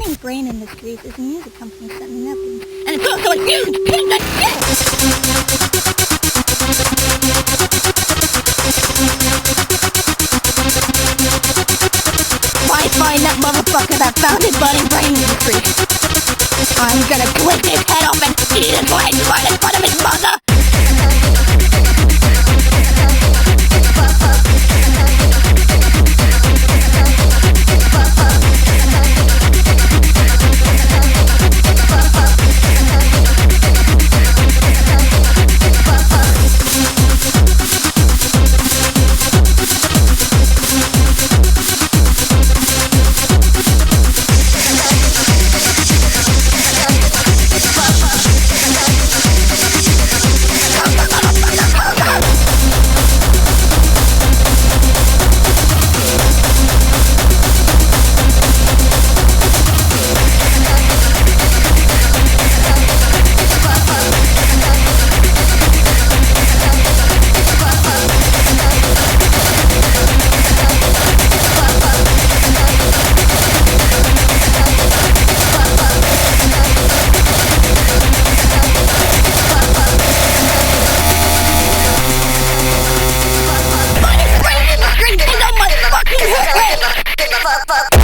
name's Brn1ng Industries is a music company selling napkins. And it's also a huge piece of shit! If I find that motherfucker that founded Brn1ng Industries, I'm gonna clip his head off and eat his legs right in front of his mother! Fuck.